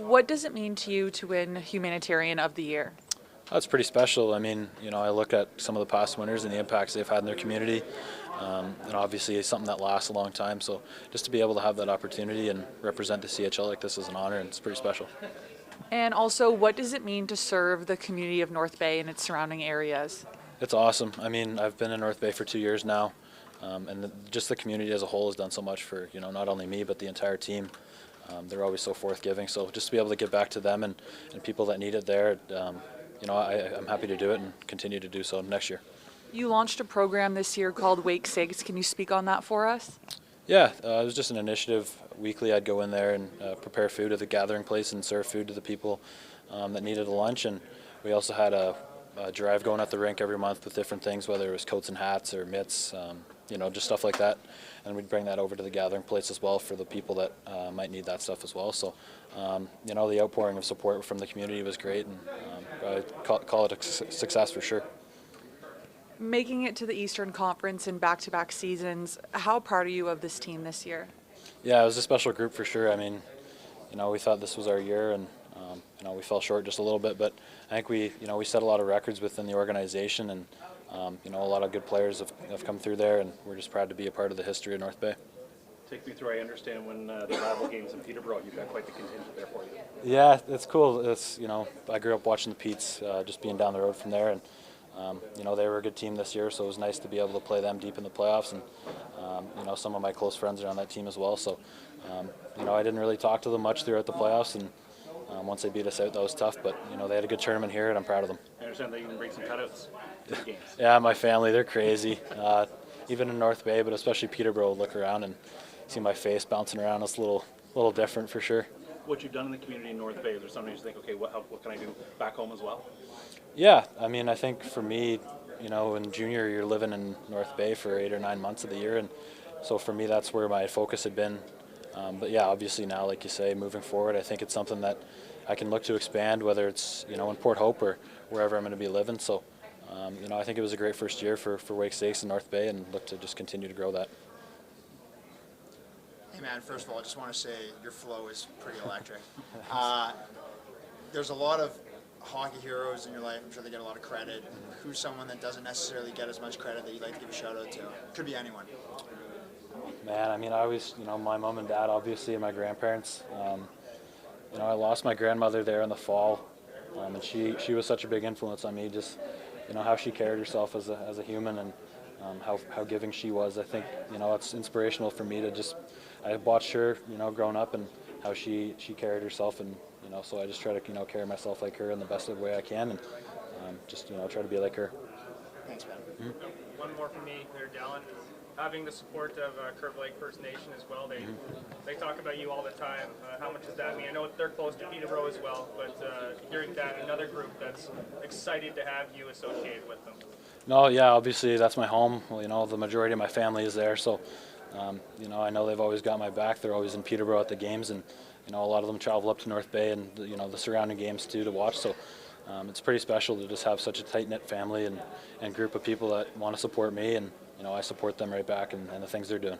What does it mean to you to win Humanitarian of the Year? That's pretty special. I mean, I look at some of the past winners and the impacts they've had in their community, and obviously it's something that lasts a long time. So just to be able to have that opportunity and represent the CHL like this is an honor, and it's pretty special. And also, what does it mean to serve the community of North Bay and its surrounding areas? It's awesome. I mean, I've been in North Bay for 2 years now, and just the community as a whole has done so much for, not only me, but the entire team. They're always so forthgiving. So just to be able to give back to them and people that need it there, I'm happy to do it and continue to do so next year. You launched a program this year called Wake 6. Can you speak on that for us? Yeah, it was just an initiative. Weekly I'd go in there and prepare food at the gathering place and serve food to the people that needed a lunch. And we also had a drive going at the rink every month with different things, whether it was coats and hats or mitts, just stuff like that. And we'd bring that over to the gathering place as well for the people that might need that stuff as well. So, the outpouring of support from the community was great, and I'd call it a success for sure. Making it to the Eastern Conference in back-to-back seasons, how proud are you of this team this year? Yeah, it was a special group for sure. I mean, we thought this was our year, and we fell short just a little bit, but I think we set a lot of records within the organization, and a lot of good players have come through there, and we're just proud to be a part of the history of North Bay. Take me through. I understand when the rival games in Peterborough, you've got quite the contingent there for you. Yeah, it's cool. It's I grew up watching the Petes, just being down the road from there, and they were a good team this year, so it was nice to be able to play them deep in the playoffs, and some of my close friends are on that team as well. So I didn't really talk to them much throughout the playoffs, and once they beat us out, that was tough. But they had a good tournament here, and I'm proud of them. I understand they even bring some cutouts to the games. Yeah, my family, they're crazy. Even in North Bay, but especially Peterborough, look around and see my face bouncing around. It's a little different for sure. What you've done in the community in North Bay, is there something you think, okay, what can I do back home as well? Yeah, I mean, I think for me, in junior, you're living in North Bay for 8 or 9 months of the year, and so for me, that's where my focus had been. But yeah, obviously now, like you say, moving forward, I think it's something that I can look to expand, whether it's in Port Hope or wherever I'm going to be living. So, I think it was a great first year for Wake 6 in North Bay, and look to just continue to grow that. Hey man, first of all, I just want to say your flow is pretty electric. There's a lot of hockey heroes in your life. I'm sure they get a lot of credit. Who's someone that doesn't necessarily get as much credit that you'd like to give a shout out to? Could be anyone. Man, I mean, I always, my mom and dad, obviously, and my grandparents. I lost my grandmother there in the fall, and she was such a big influence on me. Just, how she carried herself as a human, and how giving she was. I think, it's inspirational for me to just. I watched her, growing up, and how she carried herself, and so I just try to carry myself like her in the best way I can, and just try to be like her. Thanks, man. Mm-hmm. One more from me there, Dalyn. Having the support of Curve Lake First Nation as well, they talk about you all the time. How much does that mean? I know they're close to Peterborough as well, but hearing that, another group that's excited to have you associated with them. No, yeah, obviously that's my home. Well, the majority of my family is there, so I know they've always got my back. They're always in Peterborough at the games, and a lot of them travel up to North Bay and the surrounding games too to watch. So it's pretty special to just have such a tight-knit family and group of people that want to support me, and I support them right back and the things they're doing.